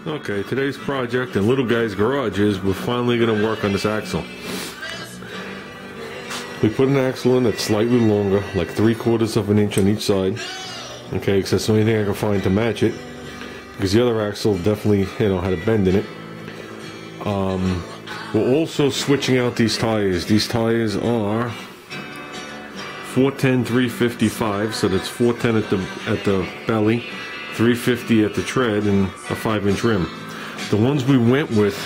Okay, today's project in little guy's garage is we're finally going to work on this axle. We put an axle in that's slightly longer, like 3/4 of an inch on each side. Okay, because that's the only thing I can find to match it. Because the other axle definitely, had a bend in it. We're also switching out these tires. These tires are 410 355, so that's 410 at the belly, 350 at the tread, and a 5-inch rim. The ones we went with,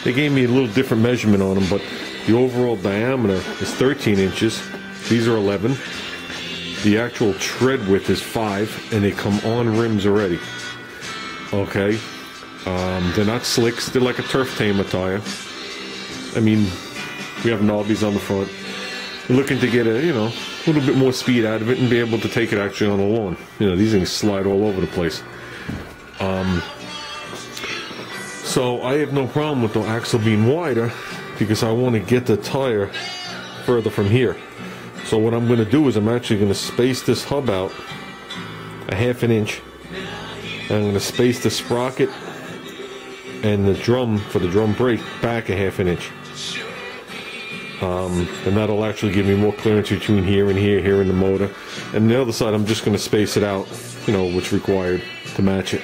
they gave me a little different measurement on them, but the overall diameter is 13 inches. These are 11. The actual tread width is 5, and they come on rims already. Okay, they're not slicks. They're like a turf tamer tire. I mean, we have knobbies on the front. We're looking to get a little bit more speed out of it and be able to take it actually on the lawn. These things slide all over the place. So I have no problem with the axle being wider because I want to get the tire further from here. So what I'm going to do is I'm actually going to space this hub out a 1/2 inch. And I'm going to space the sprocket and the drum for the drum brake back a 1/2 inch. And that'll actually give me more clearance between here and here, here in the motor. And the other side I'm just going to space it out, what's required to match it.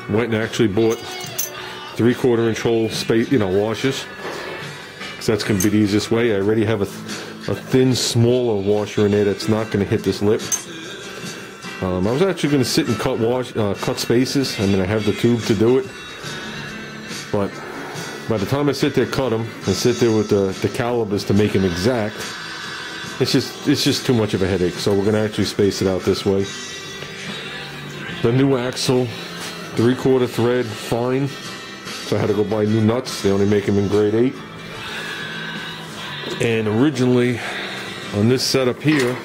Went and actually bought 3/4 inch hole space, washers. Because that's going to be the easiest way. I already have a thin, smaller washer in there that's not going to hit this lip. I was actually going to sit and cut spaces. I mean, I have the tube to do it. But by the time I sit there, cut them, and sit there with the calibers to make them exact, it's just too much of a headache. So we're going to actually space it out this way. The new axle, 3/4 thread, fine. So I had to go buy new nuts. They only make them in grade 8. And originally, on this setup here,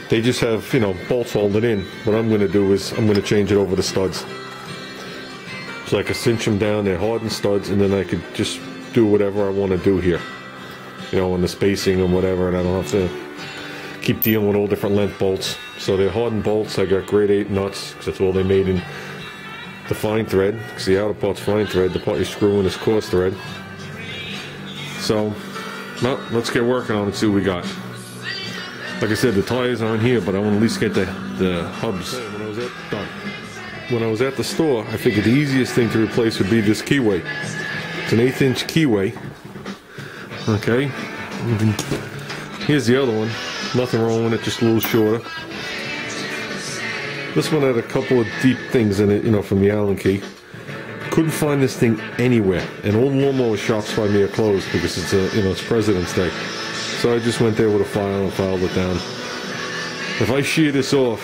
they just have, bolts holding in. What I'm going to do is I'm going to change it over to studs. So I can cinch them down, they're hardened studs, and then I could just do whatever I want to do here. On the spacing and whatever, and I don't have to keep dealing with all different length bolts. So they're hardened bolts. I got grade 8 nuts, because that's all they made in the fine thread, because the outer part's fine thread, the part you screw in is coarse thread. So, well, let's get working on it and see what we got. Like I said, the tires aren't here, but I want to at least get the hubs. When I was at the store, I figured the easiest thing to replace would be this keyway. It's an 1/8 inch keyway. Okay. Here's the other one. Nothing wrong with it, just a little shorter. This one had a couple of deep things in it, from the Allen key. Couldn't find this thing anywhere, and all the lawnmower shops by me are closed because it's it's President's Day. So I just went there with a file and filed it down. If I shear this off,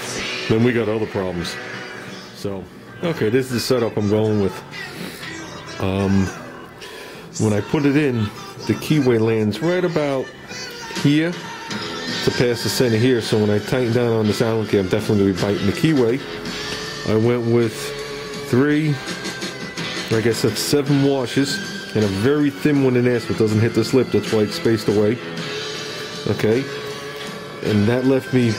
then we got other problems. So, okay, this is the setup I'm going with. When I put it in, the keyway lands right about here to pass the center here. So when I tighten down on this Allen key, I'm definitely going to be biting the keyway. I went with 3, I guess that's 7 washes, and a very thin one in there so it doesn't hit the slip. That's why it's spaced away. Okay, and that left me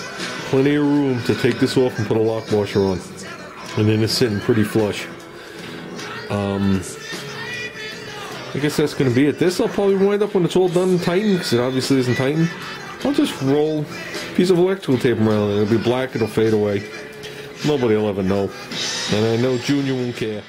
plenty of room to take this off and put a lock washer on, and then it's sitting pretty flush. I guess that's going to be it. This I'll probably wind up when it's all done and tightened, because it obviously isn't tightened. I'll just roll a piece of electrical tape around it. It'll be black, it'll fade away. Nobody will ever know, and I know Junior won't care.